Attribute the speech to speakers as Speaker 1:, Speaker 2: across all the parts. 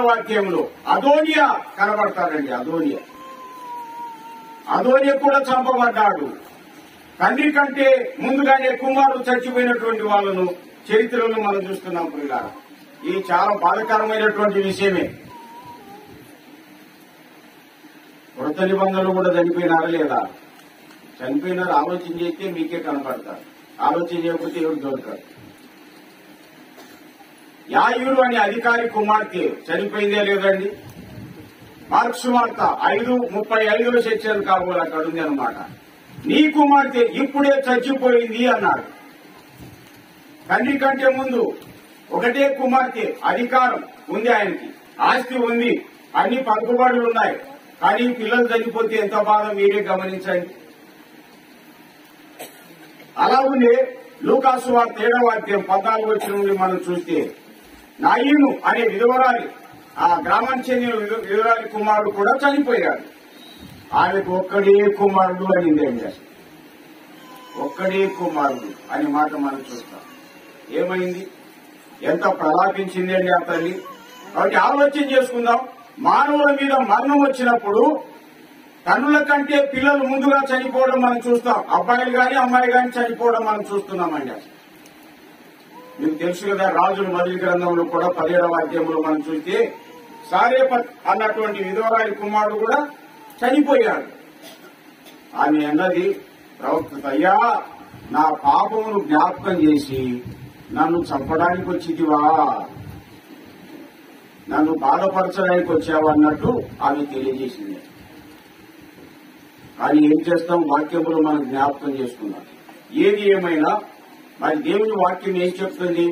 Speaker 1: వాక్యంలో అదోనియా కనబడతాడండి. అదోనియా కూడా చంపబడ్డాడు. తండ్రి కంటే ముందుగానే కుమారుడు చచ్చిపోయినటువంటి వాళ్ళను చరిత్రలో మనం చూస్తున్నాం. పిల్లలు, ఇది చాలా బాధాకరమైనటువంటి విషయమే. కృత నిబంధనలు కూడా చనిపోయినారా లేదా? చనిపోయినారు. ఆలోచన చేస్తే మీకే కనపడతారు. ఆలోచన చేయకపోతే ఎవరు దొరకరు. యాయూరు అనే అధికారి కుమార్తె చనిపోయిందే లేదండి. మార్క్స్ వార్త 5:35 సెక్షన్ కాబోలు అక్కడ ఉంది అనమాట. నీ కుమార్తె ఇప్పుడే చచ్చిపోయింది అన్నాడు. తండ్రి కంటే ముందు ఒకటే కుమార్తె, అధికారం ఉంది, ఆయనకి ఆస్తి ఉంది, అన్ని పలుకుబడులు ఉన్నాయి. కానీ పిల్లలు చనిపోతే ఎంత బాధ మీరే గమనించండి. అలాగే లూకాసు వార్త 7:14 నుండి మనం చూస్తే నాయను అనే విధవరాలి, ఆ గ్రామానికి చెందిన విధవరాలి కుమారుడు కూడా చనిపోయాడు. ఆమెకు ఒక్కడే కుమారుడు అనిందండి. అసలు ఒక్కడే కుమారుడు అనే మాట మనం చూస్తాం. ఏమైంది? ఎంత ప్రలాపించింది అండి ఆ తల్లి. కాబట్టి ఆలోచన చేసుకుందాం. మానవుల మీద మరణం వచ్చినప్పుడు తండ్రుల కంటే పిల్లలు ముందుగా చనిపోవడం మనం చూస్తాం. అబ్బాయిలు గాని అమ్మాయి గాని చనిపోవడం మనం చూస్తున్నామండి. మీకు తెలుసు కదా, రాజుల మొదటి గ్రంథంలో కూడా 17వ అధ్యాయంలో మనం చూస్తే సారేపత్ అన్నటువంటి విధవరాలి కుమారుడు కూడా చనిపోయాడు. ఆమె అన్నది, ప్రవక్త అయ్యా, నా పాపమును జ్ఞాపకం చేసి నన్ను చంపడానికి వచ్చిదివా, నన్ను బాధపరచడానికి వచ్చావా అన్నట్టు ఆమె తెలియజేసింది. కానీ ఏం చేస్తాం? వాక్యములు మనం జ్ఞాపకం చేసుకున్నాం. ఏది ఏమైనా మరి దేవుని వాక్యం ఏం చెప్తుంది?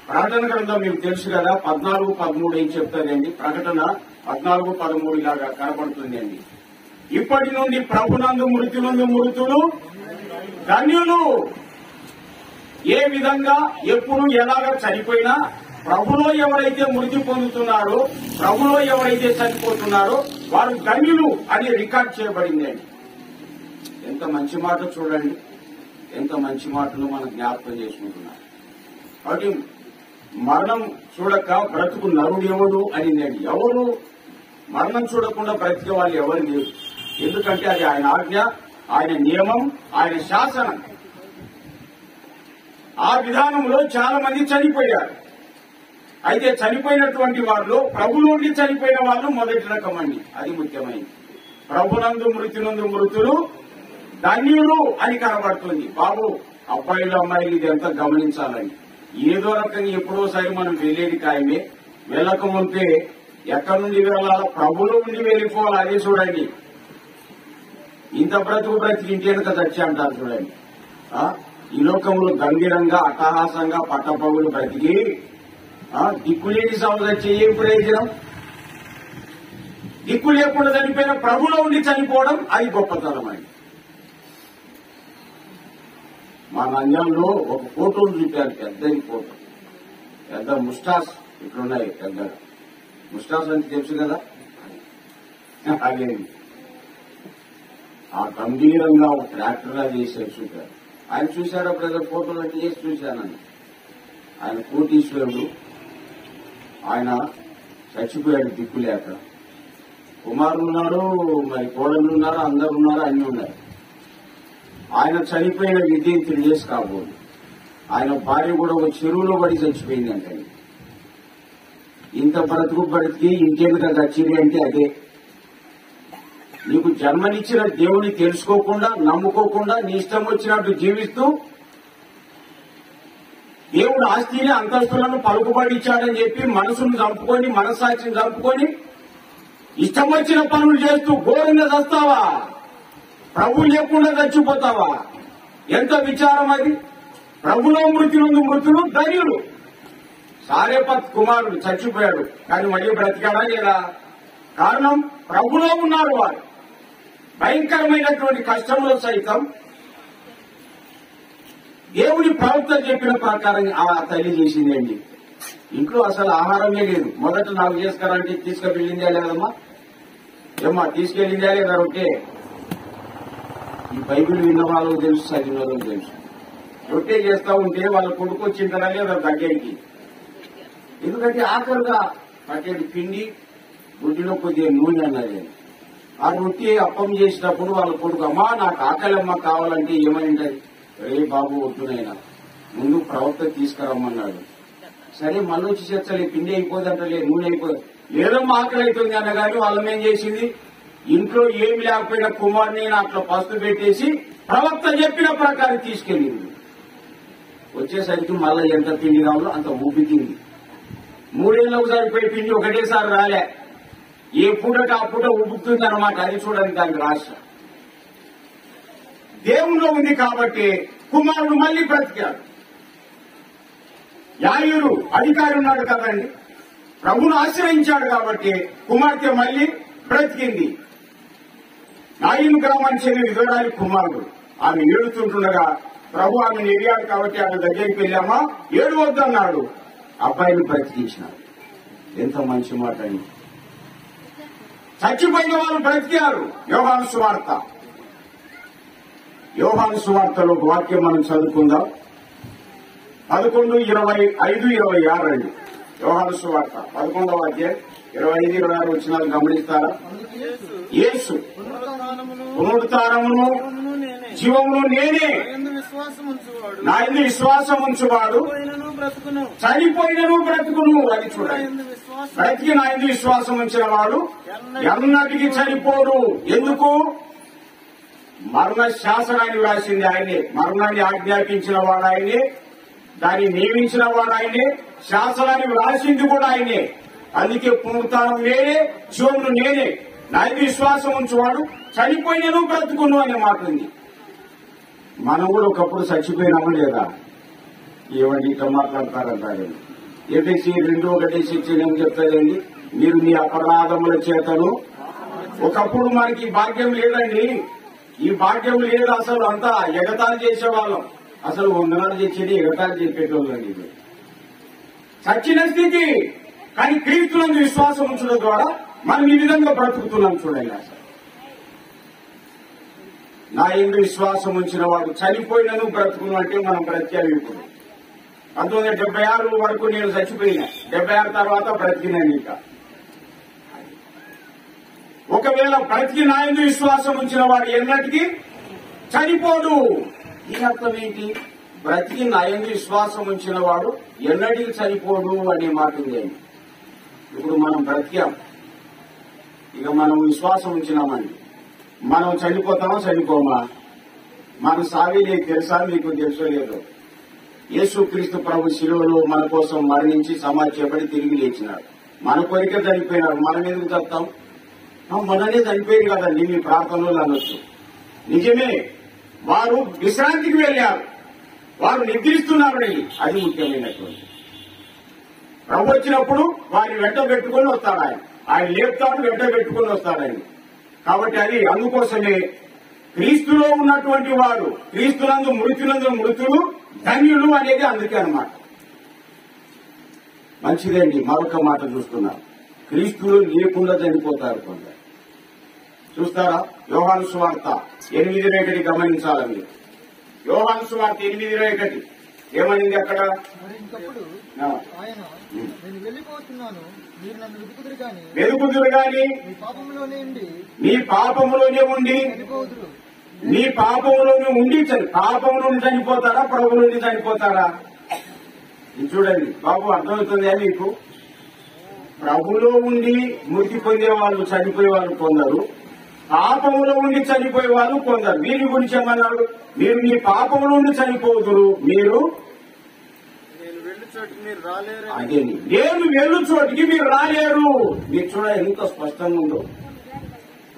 Speaker 1: ప్రకటన గ్రంథం మీకు తెలుసు కదా, 14:13 ఏం చెప్తారండి? ప్రకటన 14:13 లాగా కనపడుతుంది అండి. ఇప్పటి నుండి ప్రభునందు మృతులు ధన్యులు. ఏ విధంగా ఎప్పుడు ఎలాగ చనిపోయినా ప్రభులో ఎవరైతే మృతి పొందుతున్నారో, ప్రభులో ఎవరైతే చనిపోతున్నారో వారు ధన్యులు అని రికార్డ్ చేయబడింది అండి. ఎంత మంచి మాట చూడండి, ఎంత మంచి మాటలు మనం జ్ఞాపకం చేసుకుంటున్నాం. కాబట్టి మరణం చూడక బ్రతుకు నరుడు ఎవడు అనిందండి. ఎవరు మరణం చూడకుండా బ్రతికే వాళ్ళు ఎవరు లేరు. ఎందుకంటే అది ఆయన ఆజ్ఞ, ఆయన నియమం, ఆయన శాసనం. ఆ విధానంలో చాలా మంది చనిపోయారు. అయితే చనిపోయినటువంటి వాళ్ళు ప్రభులోండి చనిపోయిన వాళ్ళు మొదటి రకం అండి. అది ముఖ్యమైనది. ప్రభునందు మృతులు ధన్యులు అని కనబడుతుంది. బాబు, అబ్బాయిలు అమ్మాయిలు ఇది ఎంత గమనించాలని. ఏదో రకంగా ఎప్పుడోసారి మనం వెళ్లేది ఖాయమే. వెళ్ళకముందే ఎక్కడి నుండి వెళ్ళాలో ప్రభులో ఉండి వెళ్ళిపోవాలి. అదే చూడండి. ఇంత బ్రతికి ఇంటి వెనక చచ్చి అంటారు చూడండి. ఈ లోకంలో గంభీరంగా అట్టహాసంగా పట్టపగులు బ్రతికి దిక్కులేని సౌద చెయ్యి ప్రయోజనం. దిక్కు లేకుండా చనిపోయిన ప్రభులో ఉండి చనిపోవడం అది గొప్పతనం అండి. మా నంద్యంలో ఒక ఫోటోలు చూపారు, పెద్దది ఫోటో, పెద్ద ముస్టాస్ ఇట్లున్నాయి. పెద్దగా ముస్టాస్ అంటే తెలుసు కదా, అదే ఆ గంభీరంగా ఒక ట్రాక్టర్గా చేశారు చూపారు. ఆయన చూశాడు అప్పుడు ఫోటోలు అంటే చేసి చూశానని. ఆయన కోటీశ్వరుడు, ఆయన చచ్చిపోయాడు దిక్కు లేక. కుమారులు ఉన్నారు, మరి కోడళ్ళు ఉన్నారు, అందరు ఉన్నారు, అన్ని ఉన్నాయి. ఆయన చనిపోయిన విధి 3 days కాబోదు. ఆయన భార్య కూడా ఒక చెరువులో పడి చచ్చిపోయిందంటే. ఇంత బ్రతికి ఇంకేమిగా చచ్చిరి అంటే అదే. నీకు జన్మనిచ్చిన దేవుని తెలుసుకోకుండా, నమ్ముకోకుండా, నీ ఇష్టం వచ్చినట్టు జీవిస్తూ దేవుడు ఆస్తిని అంతస్తులను పలుకుబడి ఇచ్చాడని చెప్పి మనసును చంపుకొని, మనస్సాక్షిని చంపుకొని ఇష్టం వచ్చిన పనులు చేస్తూ ఘోరంగా చస్తావా? ప్రభు లేకుండా చచ్చిపోతావా? ఎంత విచారం అది. ప్రభులో మృతులు ధన్యులు. సారేపత్ కుమారుడు చచ్చిపోయాడు, కానీ మళ్ళీ బ్రతికాడా లేదా? కారణం ప్రభులో ఉన్నారు వారు. భయంకరమైనటువంటి కష్టంలో సైతం దేవుని ప్రవక్త చెప్పిన ప్రకారం ఆ తల్లి చేసింది అండి. ఇంట్లో అసలు ఆహారమే లేదు. మొదట నాకు చేసుకురంటే తీసుకెళ్ళిందా లేదమ్మా? ఏమ్మా తీసుకెళ్ళిందా లేదా? ఓకే, ఈ బైబిల్ విన్న వాళ్ళకు తెలుసు, చదివిన వాళ్ళకు తెలుసు. రొట్టె చేస్తా ఉంటే వాళ్ళ కొడుకు వచ్చిందరా లేదా దగ్గరికి. ఎందుకంటే ఆఖరుగా పట్టేది పిండి రొట్టెలో కొద్దిగా నూనె అన్నది. ఆ రొట్టె అప్పం చేసినప్పుడు వాళ్ళ కొడుకు, అమ్మా నాకు ఆకలమ్మ కావాలంటే ఏమైంటది, రే బాబు వద్దునైనా ముందు ప్రవక్త తీసుకురమ్మన్నాడు. సరే మళ్ళీ వచ్చి చేర్చలే, పిండి అయిపోదంటలే, నూనె అయిపోదు, లేదమ్మా ఆకలి అవుతుంది అన్నగాని వాళ్ళమేం చేసింది, ఇంట్లో ఏమి లేకపోయినా కుమారుని అట్లా పస్తు పెట్టేసి ప్రవక్త చెప్పిన ప్రకారం తీసుకెళ్ళింది. వచ్చేసరికి మళ్ళీ ఎంత పిండి కావాలో అంత ఊపికింది. 3 ఏళ్ళకు సరిపోయి పిండి ఒకటేసారి రాలే, ఏ పూటకి ఆ పూట ఉబ్బుతుంది అనమాట. అది చూడండి దానికి రాశ దేవుల్లో ఉంది కాబట్టి కుమారుడు మళ్లీ బ్రతికాడు. యాయూరు అధికారి ఉన్నాడు కదండి, ప్రభును ఆశ్రయించాడు కాబట్టి కుమార్తె మళ్లీ బ్రతికింది. నాయిను గ్రామానికి చెందిన విధవరాలి కుమారుడు, ఆమె ఏడుతుంటుండగా ప్రభు ఆమెను ఎరిగాడు కాబట్టి ఆమె దగ్గరికి వెళ్ళామా, ఏడవద్దన్నాడు, అబ్బాయిని బ్రతికించినాడు. ఎంత మంచి మాట అండి. చచ్చిపోయిన వాళ్ళు బ్రతికారు. యోహాను సువార్త, యోహాను సువార్తలో వాక్యం మనం చదువుకుందాం. 11:25-26 అండి. యోహాను సువార్త 11వ అధ్యాయం 25-26 వచనాలు గమనిస్తారా? యేసు పునరుత్థానమును జీవమును నేనే, నా యందు విశ్వాసం ఉంచువాడు చనిపోయినను బ్రతుకును. అది చూడండి, బ్రతికి నా యందు విశ్వాసం ఉంచిన వాడు ఎన్నటికీ చనిపోడు. ఎందుకు? మరణ శాసనాన్ని వ్రాసింది ఆయనే, మరణాన్ని ఆజ్ఞాపించిన వాడు ఆయనే, దాన్ని నియమించిన వాడు ఆయనే, శాసనాన్ని వ్రాసింది కూడా ఆయనే. అందుకే పునరుత్థానం నేనే, జీవమును నేనే, నా యందు విశ్వాసం ఉంచువాడు చనిపోయినను బ్రతుకును అనే మాట ఉంది. మనం కూడా ఒకప్పుడు చచ్చిపోయినామా లేదా? ఏమండి ఇట్లా మాట్లాడతారంటారండి. ఎఫెసీ 2:1 ఏం చెప్తారండి, మీరు మీ అపరాధముల చేతను. ఒకప్పుడు మనకి ఈ భాగ్యం లేదండి, ఈ భాగ్యం లేదు. అసలు అంతా ఎగతాళి చేసేవాళ్ళం, అసలు వందనాలు చేసేది ఎగతాళి చేసేటోళ్ళండి. ఇది చచ్చిన స్థితి. కానీ క్రీస్తునందు విశ్వాసం ఉంచడం ద్వారా మనం ఈ విధంగా బ్రతుకుతున్నాం. చూడండి, అసలు నా యందు విశ్వాసం ఉంచిన వాడు చనిపోయినను బ్రతుకును అంటే మనం బ్రతికాలి. ఇప్పుడు 1976 వరకు నేను చచ్చిపోయినా, 76 తర్వాత బ్రతికినాను. ఇంకా ఒకవేళ బ్రతికి నా యందు విశ్వాసం ఉంచిన వాడు ఎన్నటికీ చనిపోడు. దీని అర్థం ఏంటి? బ్రతికి నా యందు విశ్వాసం ఉంచిన వాడు ఎన్నటికీ చనిపోడు అనే మాట ఉంది. ఇప్పుడు మనం బ్రతికాం, ఇక మనం విశ్వాసం ఉంచినామండి, మనం చనిపోతామా చనిపోమా? మన సావిలే తెలుసా? మీకు తెలుసో లేదో, యేసుక్రీస్తు ప్రభు శిలువలో మన కోసం మరణించి సమాధి చేయబడి తిరిగి లేచినాడు. మన కొరికే చనిపోయినాడు, మనం ఎందుకు చెప్తాం? మననే చనిపోయింది కదండి మీ ప్రార్థనలో అనొచ్చు. నిజమే, వారు విశ్రాంతికి వెళ్లారు, వారు నిద్రిస్తున్నారు. అది ముఖ్యమైనటువంటి. ప్రభు వచ్చినప్పుడు వారిని వెంట పెట్టుకుని వస్తాడు ఆయన, ఆయన లేపుతాడు, వెంట పెట్టుకుని వస్తాడు ఆయన. కాబట్టి అది అందుకోసమే క్రీస్తులో ఉన్నటువంటి వారు, క్రీస్తునందు మృతులు ధన్యులు అనేది అందుకే అన్నమాట. మంచిదండి. మరొక మాట చూస్తున్నారు, క్రీస్తులు లేకుండా చనిపోతారు కొందరు. చూస్తారా? యోహాను సువార్త 8:1 గమనించాలని. యోహాను సువార్త 8:1 ఏమనింది అక్కడ? వెలుగుదురు గాని మీ పాపములోనే ఉండి, మీ పాపములోనే ఉండి పాపము నుండి చనిపోతారా, ప్రభు నుండి చనిపోతారా? ఇది చూడండి బాబు, అర్థమవుతుంది మీకు. ప్రభులో ఉండి మృతి పొందే వాళ్ళు, చనిపోయే వాళ్ళు కొందరు, పాపములో ఉండి చనిపోయే వాళ్ళు కొందరు. వీరి గురించి ఏమన్నాడు? మీరు మీ పాపములో ఉండి చనిపోదురు, మీరు అదే నేను వెళ్ళు చోటికి మీరు రాలేరు. మీరు చూడండి ఎంత స్పష్టంగా ఉందో.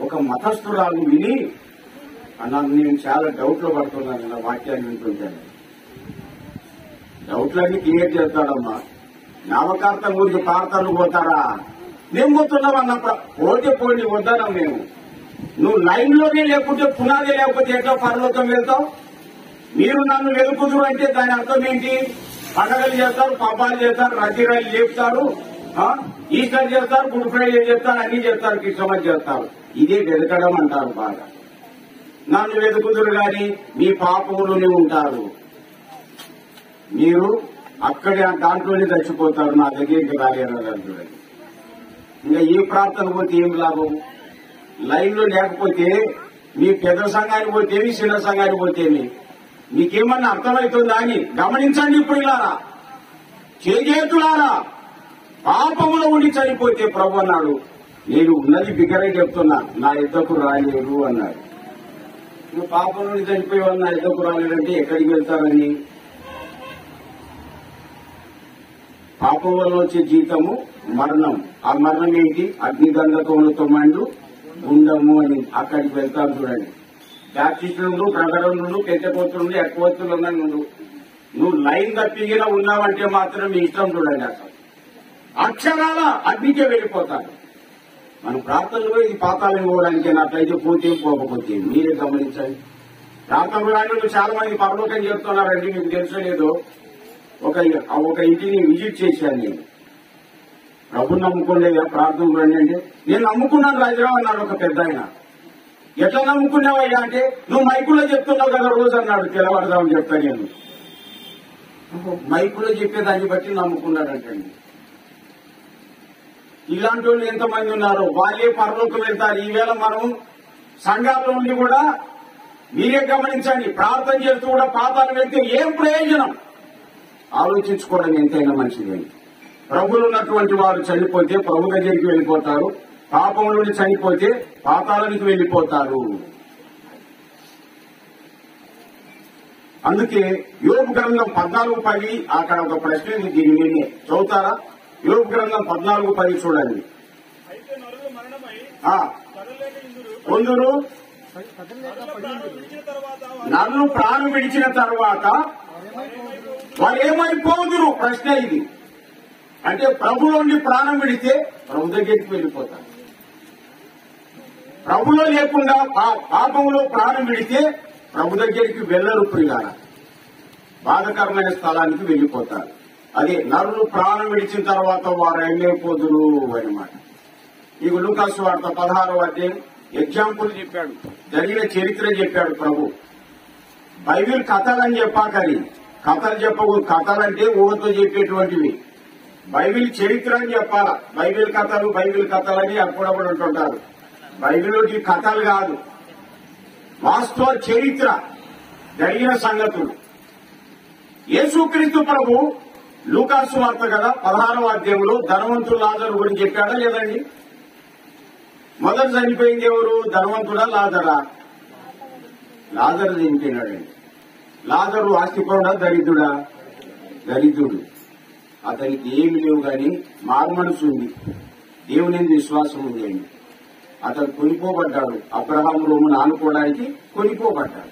Speaker 1: ఒక మతస్థురాలు విని అన్నాను, నేను చాలా డౌట్లో పడుతున్నాను నా వాక్యాన్ని వింటుంటాను. డౌట్లన్నీ క్లియర్ చేస్తాడమ్మా. నామకార్థం గురించి ప్రార్థనలు పోతారా? మేము పోతున్నాం అన్నప్పుడు పోతే పోండి, వద్దన్నాం మేము. నువ్వు లైన్ లోనే లేకుంటే, పునాదే లేకపోతే ఎట్లా పరలోకం వెళ్తావు? మీరు నన్ను వెలుకుదురు అంటే దాని అర్థం ఏంటి? పండగలు చేస్తారు, పబ్బాలు చేస్తారు, రద్దీరాలు లేపుతారు, ఈస్టర్ చేస్తారు, గుడ్ ఫ్రైడే చేస్తారు, అన్ని చేస్తారు, క్రిస్మస్ చేస్తారు. ఇదే వెతకడం అంటారు. బాగా నన్ను వెతుకుదురు గాని మీ పాపములోనే ఉంటారు. మీరు అక్కడే దాంట్లోనే చచ్చిపోతారు, నా దగ్గరికి రాలేరు చూడండి. ఇంకా ఏ ప్రార్థన పోతే ఏం లాభం? లైన్ లో లేకపోతే మీ పెద్ద సంఘానికి పోతేమి, చిన్న సంఘానికి పోతేమి, మీకేమన్నా అర్థమవుతుందా అని గమనించండి. ఇప్పుడు ఇలారా చేతులారా పాపములో ఉండి చనిపోతే ప్రభు అన్నాడు, నేను ఉన్నది బిగ్గరే చెప్తున్నా, నా యుద్ధకు రాలేరు అన్నాడు. నువ్వు పాపం నుండి చనిపోయేవాళ్ళు నా యుద్ధకు రాలేరంటే ఎక్కడికి వెళ్తారని? పాపం వల్ల వచ్చే జీతము మరణం. ఆ మరణం ఏంటి? అగ్నిగంధకములతో మండు గుండము అని అక్కడికి వెళ్తారు చూడండి. బ్యాప్టిస్టులు, ప్రకటనలు, పెద్దకోతులు, ఎక్కువతులు ఉన్నాయి. నువ్వు లైన్ తప్పిగిన ఉన్నావంటే మాత్రం మీ ఇష్టం చూడండి. అసలు అక్షరాల అగ్నికే వెళ్ళిపోతారు. మనం ప్రార్థనలో ఇది పాతాళం పోవడానికి నాకైతే పోతే పోకపోతే మీరే గమనించండి. ప్రార్థనలు రాని చాలా మంది పరలోకం చెప్తున్నారండి. మీకు తెలుసో లేదో, ఒక ఇంటిని విజిట్ చేశాను నేను. ప్రభు నమ్ముకోలేదా ప్రార్థనలు రండి అంటే, నేను నమ్ముకున్నాను రాజరావు అన్నాడు ఒక పెద్ద ఆయన. ఎట్లా నమ్ముకున్నావయ్యా అంటే, నువ్వు మైకులో చెప్తున్నావు కదా రోజు అన్నాడు. తెల్లవారుదామని చెప్తా నేను. మైకులో చెప్పేదాన్ని బట్టి నమ్ముకున్నాడంటండి. ఇలాంటి వాళ్ళు ఎంతమంది ఉన్నారో వాళ్ళే పరలోకం వెళ్తారు. ఈవేళ మనం సంఘాల్లో ఉండి కూడా మీరే గమనించండి, ప్రార్థన చేస్తూ కూడా పాతాళం వెళ్తే ఏం ప్రయోజనం? ఆలోచించుకోవడం ఎంతైనా మంచిదని. ప్రభులు ఉన్నటువంటి వారు చనిపోతే ప్రభు దగ్గరికి వెళ్ళిపోతారు, పాపంలోని చనిపోతే పాతాళానికి వెళ్ళిపోతారు. అందుకే యోబు గ్రంథం 14:10 అక్కడ ఒక ప్రశ్న ఉంది. దీని మీదే చదువుతారా? యోబు గ్రంథం 14:10 చూడండి. కొందరు నన్ను ప్రాణం విడిచిన తర్వాత వారు ఏమైపోదురు? ప్రశ్న ఇది. అంటే ప్రభులోని ప్రాణం విడితే ప్రభు దగ్గరికి వెళ్ళిపోతారు. ప్రభులో లేకుండా పాపంలో ప్రాణం విడితే ప్రభు దగ్గరికి వెళ్ళరు. ప్రియులారా, బాధకరమైన స్థలానికి వెళ్ళిపోతారు. అదే నరులు ప్రాణం విడిచిన తర్వాత వారు ఏమైపోదురు అన్నమాట. ఇక లూకాసు వార్త 16వ అధ్యాయం ఎగ్జాంపుల్ చెప్పాడు, జరిగిన చరిత్ర చెప్పాడు ప్రభు. బైబిల్ కథలని చెప్పాకని, కథలు చెప్పకూడదు. కథలంటే ఊహతో చెప్పేటువంటివి. బైబిల్ చరిత్ర అని చెప్పాలా. బైబిల్ కథలని అప్పుడప్పుడు అంటుంటారు. బైబిల్లోకి కథలు కాదు, వాస్తవ చరిత్ర, జరిగిన సంగతులు. యేసుక్రీస్తు ప్రభు లూకాసు వార్త కదా 16వ అధ్యాయంలో ధనవంతుడు లాజరు గురించి చెప్పాడా లేదండి? మొదట చనిపోయింది ఎవరు? ధనవంతుడా లాజరా? లాజరు చనిపోయినాడండి. లాజరు ఆస్తిపరుడా దరిద్రుడా? దరిద్రుడు. అతనికి ఏమి లేవు గాని మారుమనసు ఉంది, దేవుని విశ్వాసం ఉంది అండి. అతను కొనిపోబడ్డాడు. అబ్రహాము రోమును ఆనుకోవడానికి కొనిపోబడ్డాడు.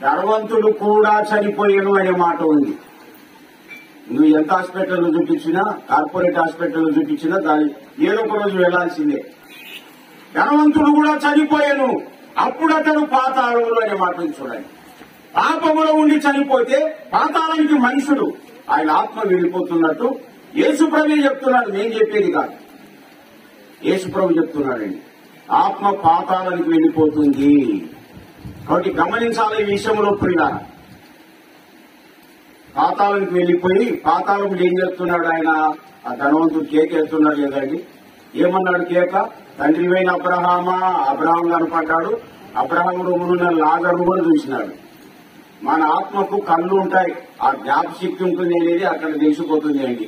Speaker 1: ధనవంతుడు కూడా చనిపోయాను అనే మాట ఉంది. నువ్వు ఎంత హాస్పిటల్లో చూపించినా, కార్పొరేట్ హాస్పిటల్లో చూపించినా దాని ఏదో ఒక రోజు వెళ్లాల్సిందే. ధనవంతుడు కూడా చనిపోయాను, అప్పుడు అతడు పాతాళంలో అనే మాట చూడండి. పాపములో ఉండి చనిపోతే పాతాళానికి మనుషుడు, ఆయన ఆత్మ వెళ్ళిపోతున్నట్టు యేసుప్రభు చెప్తున్నాడు. నేను చెప్పేది కాదు, యేసుప్రభు చెప్తున్నాడండి. ఆత్మ పాతాళానికి వెళ్ళిపోతుంది. కాబట్టి గమనించాలి ఈ విషయంలో. ప్రియులారా, పాతాళానికి వెళ్ళిపోయి పాతాళం ఏం చెప్తున్నాడు ఆయన? ఆ ధనవంతుడు కేక ఎత్తున్నాడు లేదండి. ఏమన్నాడు కేక? తండ్రివైన అబ్రహాం కనపడ్డాడు. అబ్రహాం రూమునున్న లాజరు కూడా చూసినాడు. మన ఆత్మకు కళ్ళు ఉంటాయి, ఆ జ్ఞాపశక్తి ఉంటుంది అనేది అక్కడ తెలిసిపోతుంది అండి.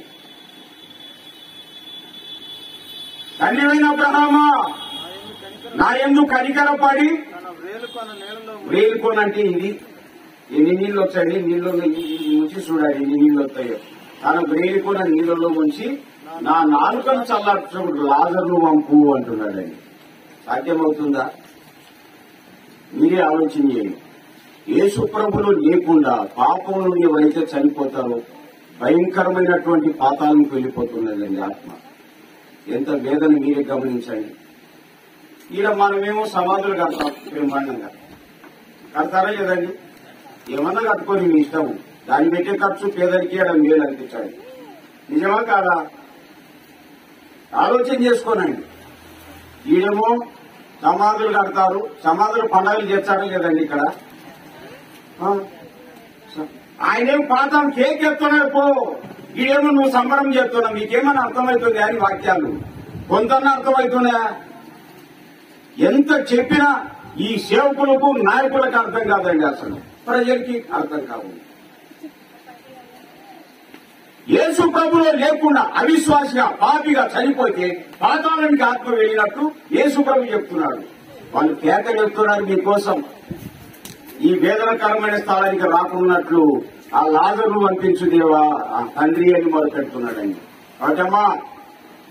Speaker 1: తండ్రివైన అబ్రహామా, నా యందు కనికరపడి వేలుకొనంటే ఇది ఎన్ని నీళ్లు వచ్చాయండి? నీళ్ళు ముంచి చూడాలి ఎన్ని నీళ్లు వస్తాయో. తన వేలుకొన నీళ్ళలో ముంచి నా నాలుకను చల్లార్చుడు లాజర్ను వంపు అంటున్నాడండి. సాధ్యమవుతుందా? మీరే ఆలోచన చేయండి. యేసు ప్రభులు లేకుండా పాపంలో ఎవరైతే చనిపోతారో భయంకరమైనటువంటి పాతాళానికి వెళ్ళిపోతున్నదండి ఆత్మ. ఎంత వేదన మీరే గమనించండి. ఇలా మనమేమో సమాధులు కడతాం బ్రహ్మాండంగా. కడతారా లేదండి? ఏమన్నా కట్టుకొని మీ ఇష్టం. దాన్ని పెట్టే ఖర్చు పేదరికి మేలు అనిపించాడు. నిజమా కాదా? ఆలోచన చేసుకోనండి. ఈడేమో సమాధులు కడతారు, సమాధులు పండుగలు చేస్తారా లేదండి? ఇక్కడ ఆయనేం పాతం కేక్ ఎత్తున్నాడు పో, ఇదేమో నువ్వు సంబరం చేస్తున్నావు, మీకేమన్నా అర్థమవుతుంది అని వాక్యాలు కొంతన్నా అర్థమవుతున్నా? ఎంత చెప్పినా ఈ సేవకులకు నాయకులకు అర్థం కాదండి, అసలు ప్రజలకి అర్థం కాదు. యేసు ప్రభులో లేకుండా అవిశ్వాసిగా పాపిగా చనిపోతే పాతాళానికి ఆత్మ వెళ్ళినట్టు యేసు ప్రభు చెప్తున్నాడు. వాళ్ళు కేకలు చెప్తున్నారు మీకోసం, ఈ వేదనకరమైన స్థలానికి రాకున్నట్లు ఆ లాజరు అనిపించు దేవా ఆ తండ్రి అని మొదలుపెడుతున్నాడండి. అటమ్మా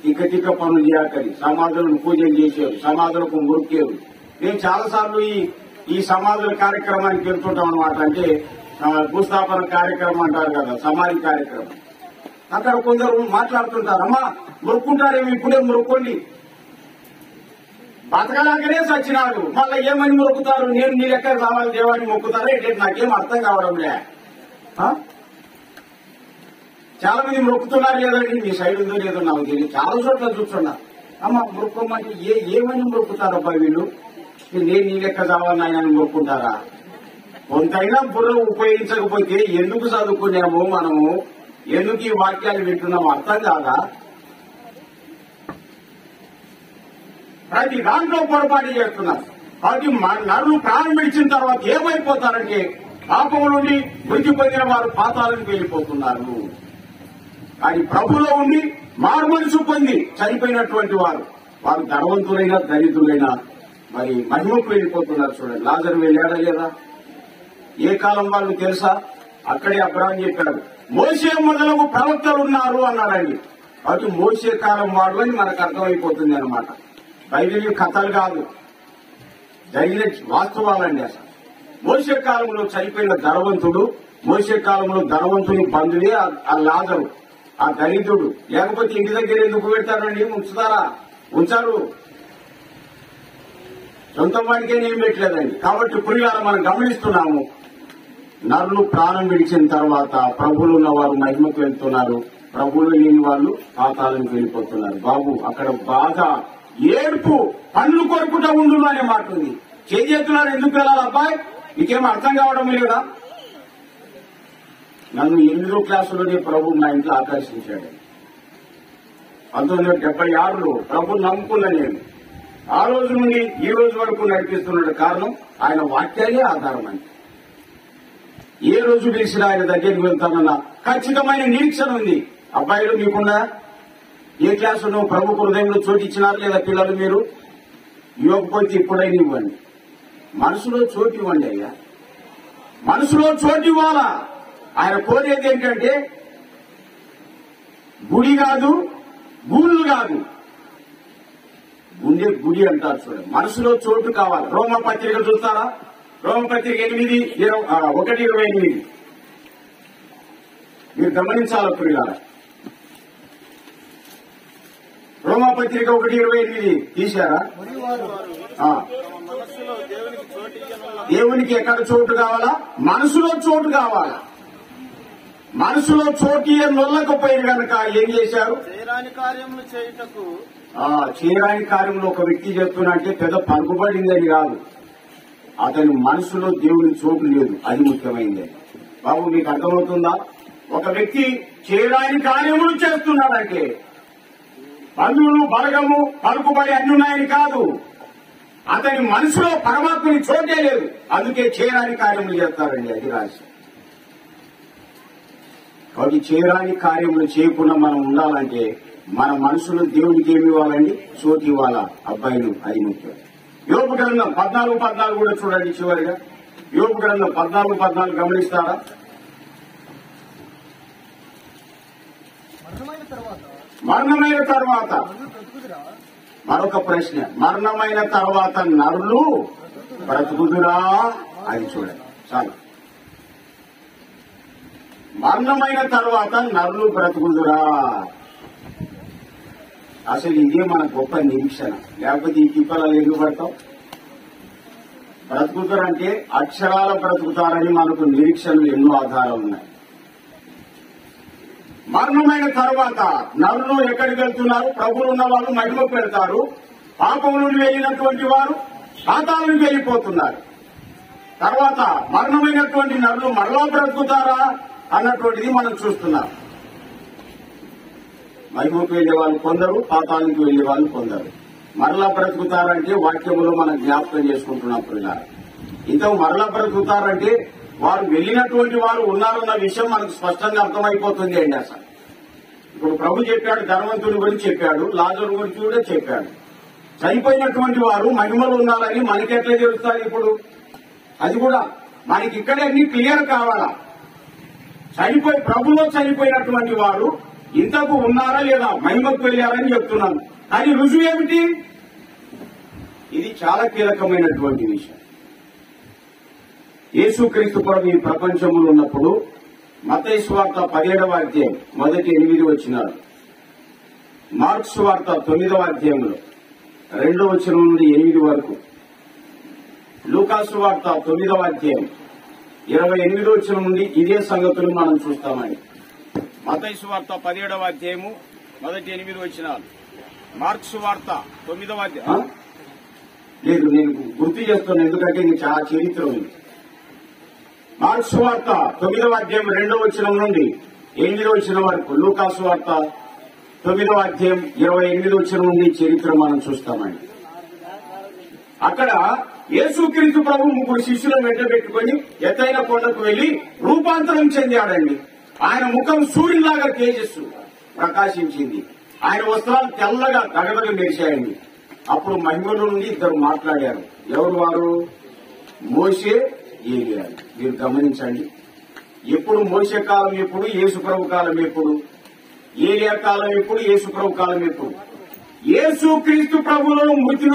Speaker 1: తిక్క పనులు చేయకని సమాధులను పూజలు చేసేవారు, సమాధులకు మురికేరు. మేము చాలాసార్లు ఈ సమాధుల కార్యక్రమానికి వెళ్తుంటాం అనమాట. అంటే భూస్థాపన కార్యక్రమం అంటారు కదా, సమాధి కార్యక్రమం. అక్కడ కొందరు మాట్లాడుతుంటారు, అమ్మా మురుక్కుంటారేమో ఇప్పుడే మురుక్కోండి, బతకలాగానే సచ్చినాడు మళ్ళీ ఏమని మొక్కుతారు, నేను నీ లెక్క రావాలి దేవాన్ని మొక్కుతారా ఏంటంటే నాకేం అర్థం కావడంలే. చాలా మంది మొక్కుతున్నారు లేదండి, మీ సైడ్ ఉందో లేదో నాకు తెలియదు, చాలా చోట్ల చూస్తున్నా. అమ్మ మొక్కుకోమంటే ఏమని మొక్కుతారబ్బా వీళ్ళు, నేను నీ లెక్క కావాలని ఆయన మొక్కుంటారా? కొంతైనా బుర్ర ఉపయోగించకపోతే ఎందుకు చదువుకున్నాము మనము, ఎందుకు ఈ వాక్యాలు వింటున్నాము అర్థం కాదా? ప్రతి దాంట్లో పొరపాటు చేస్తున్నారు. కాబట్టి నరులు ప్రాణం విడిచిన తర్వాత ఏమైపోతారంటే పాపం నుండి మృతి పొందిన వారు పాతాళానికి వెళ్లిపోతున్నారు. కానీ ప్రభులో ఉండి మారుమనసు పొంది చనిపోయినటువంటి వారు ధనవంతులైనా దరిద్రులైనా మరి మహిమకు వెళ్లిపోతున్నారు. చూడండి, లాజరు వెళ్ళాడా లేదా? ఏ కాలం వాళ్ళు తెలుసా? అక్కడే అబ్రాహం చెప్పాడు, మోషే మొదలగు ప్రవక్తలు ఉన్నారు అన్నాడండి. కాబట్టి మోషే కాలం వాడు అని మనకు అర్థమైపోతుంది అనమాట. బైబిల్ కథలు కాదు, జరిగిన వాస్తవాలండి. అసలు మోషే కాలంలో చనిపోయిన ధనవంతుడు, మోషే కాలంలో ధనవంతుని బంధువే ఆ లాజరు, ఆ దరిద్రుడు. లేకపోతే ఇంటి దగ్గర ఎందుకు పెడతారండి? ఉంచుతారా? ఉంచారు, సొంత వాడికే నేను పెట్టలేదండి. కాబట్టి పురిగాల మనం గమనిస్తున్నాము, నరులు ప్రాణం విడిచిన తర్వాత ప్రభువులు ఉన్న వారు మహిమకు వెళ్తున్నారు, ప్రభువులు లేని వాళ్ళు పాతాళానికి వెళ్లిపోతున్నారు. బాబు అక్కడ బాధ, ఏడుపు, పండ్లు కొరుకుంటా ఉండు అనే మాట ఉంది. చేతున్నారు, ఎందుకు వెళ్ళాలి అబ్బాయి, మీకేం అర్థం కావడం లేదా? నన్ను 8వ క్లాసులోనే ప్రభు నా ఇంట్లో ఆకర్షించాడు. 1976లో ప్రభు నమ్ముకున్నా నేను. ఆ రోజు నుండి ఈ రోజు వరకు నడిపిస్తున్న కారణం ఆయన వాక్యాలే ఆధారం అని. ఏ రోజు పిలిచినా ఆయన దగ్గరికి వెళ్తానన్న ఖచ్చితమైన నిరీక్షణ ఉంది. అబ్బాయిలు మీకున్నా ఏ క్లాసులో ప్రభు హృదయంలో చోటు ఇచ్చినారు లేదా? పిల్లలు మీరు ఇవ్వకపోతే ఇప్పుడైనా ఇవ్వండి, మనసులో చోటు ఇవ్వండి. అయ్యా మనసులో చోటు ఇవ్వాలా? ఆయన కోరేది ఏంటంటే గుడి కాదు, గూళ్ళు కాదు, గుండె గుడి అంటారు. చూడండి, మనసులో చోటు కావాలి. రోమపత్రిక చూస్తారా? రోమపత్రిక 1:28 మీరు గమనించాలి ప్రియులారా. రోమపత్రిక 1:28 తీశారా? దేవునికి ఎక్కడ చోటు కావాలా? మనసులో చోటు కావాలా? మనసులో చోటు నొల్లకపోయిన కనుక ఏం చేశారు?
Speaker 2: చేయరాని కార్యములు చేయుటకు.
Speaker 1: చేయరాని కార్యంలో ఒక వ్యక్తి చెప్తున్నా అంటే పెద్ద పలుకుబడిందని కాదు, అతని మనసులో దేవుని చోటు లేదు, అది ముఖ్యమైనది. బాబు మీకు అర్థమవుతుందా? ఒక వ్యక్తి చేయరాని కార్యములు చేస్తున్నాడంటే బంధువులు, బలగము, పలుకుబడి అన్ని ఉన్నాయని కాదు, అతని మనసులో పరమాత్మని చోటే లేదు, అందుకే చేయరాని కార్యములు చేస్తారండి. అది రాసి. కాబట్టి చేయరాని కార్యములు చేయకుండా మనం ఉండాలంటే మన మనసులో దేవునికి ఏమి ఇవ్వాలండి? చోటు ఇవ్వాలా అబ్బాయిలు, అది ముఖ్యం. యోబు గ్రంథం 14:14 కూడా చూడండి. చివరిగా యోబు గ్రంథం 14:14 గమనిస్తారా? మరణమైన తర్వాత మరొక ప్రశ్న, మరణమైన తర్వాత నరులు బ్రతుకుదురా? అది చూడండి చాలు. మరణమైన తర్వాత నరులు బ్రతుకుదురా? అసలు ఇదే మన గొప్ప నిరీక్షణ. లేకపోతే ఈ తిప్పలు ఎందుకు పడతాం? బ్రతుకుతారంటే అక్షరాల బ్రతుకుతారని మనకు నిరీక్షణలు ఎన్నో ఆధారాలు ఉన్నాయి. మరణమైన తర్వాత నరులు ఎక్కడికి వెళ్తున్నారు? ప్రభువులు ఉన్న వాళ్ళు మహిమ పెడతారు, పాపం నుండి వెళ్ళినటువంటి వారు పాతాళానికి వెళ్లిపోతున్నారు. తర్వాత మరణమైనటువంటి నరులు మరలా బ్రతుకుతారా అన్నటువంటిది మనం చూస్తున్నాం. మహిమకు వెళ్లే వాళ్ళు కొందరు, పాతాళానికి వెళ్లే వాళ్ళు కొందరు. మరలా బ్రతుకుతారంటే వాక్యములో మనం జ్ఞాపకం చేసుకుంటున్నాం. పిల్లలు ఇంతకు మరలా బ్రతుకుతారంటే వారు వెళ్లినటువంటి వారు ఉన్నారన్న విషయం మనకు స్పష్టంగా అర్థమైపోతుంది అండి. అసలు ఇప్పుడు ప్రభు చెప్పాడు, ధనవంతుడి గురించి చెప్పాడు, లాజరు గురించి కూడా చెప్పాడు. చనిపోయినటువంటి వారు మహిమలు ఉన్నారని మనకెట్లా తెలుస్తారు? ఇప్పుడు అది కూడా మనకి ఇక్కడే అన్ని క్లియర్ కావాలా. ప్రభులో చనిపోయినటువంటి వారు ఇంతకు ఉన్నారా లేదా, మహిమకు వెళ్ళారని చెప్తున్నాను. కానీ రుజువు ఏమిటి? ఇది చాలా కీలకమైనటువంటి విషయం. యేసుక్రీస్తు ప్రభు ఈ ప్రపంచంలో ఉన్నప్పుడు మత్తయి సువార్త 17వ అధ్యాయం మొదటి 8 వచనాలు, మార్కు సువార్త 9వ అధ్యాయంలో 2వ వచనం నుండి 8 వరకు, లూకా సువార్త 9వ అధ్యాయం 28వ వచనం నుండి ఇదే సంగతులు మనం చూస్తామండి. మత్తయి సువార్త 17వ అధ్యాయము మొదటి 8 వచనాలు, మార్కు సువార్త 9వ అధ్యాయం లేదు, నేను గుర్తు చేస్తాను ఎందుకంటే ఇది చాలా చరిత్ర ఉంది. మార్కు సువార్త 9వ అధ్యాయం 2వ వచనం నుండి 8వ వచనం వరకు, లూకా సువార్త 9వ అధ్యాయం 28వ వచనం నుండి చరిత్ర మనం చూస్తామండి. అక్కడ యేసుక్రీస్తు ప్రభు 3 శిష్యులను వెంటబెట్టుకుని ఎత్తైన కొండకు వెళ్లి రూపాంతరం చెందాడండి. ఆయన ముఖం సూర్యులాగా తేజస్సు ప్రకాశించింది. ఆయన వస్త్రాలు తెల్లగా తగదగ మెరిశాయండి. అప్పుడు మహిమలో నుండి ఇద్దరు మాట్లాడారు. ఎవరు వారు? మోషే, ఏలియా. మీరు గమనించండి, ఎప్పుడు మోషే కాలం ఎప్పుడు, యేసుప్రభు కాలం ఎప్పుడు, ఏలియా కాలం ఎప్పుడు, యేసుప్రభు కాలం ఎప్పుడు? యేసుక్రీస్తు ప్రభులో మృతి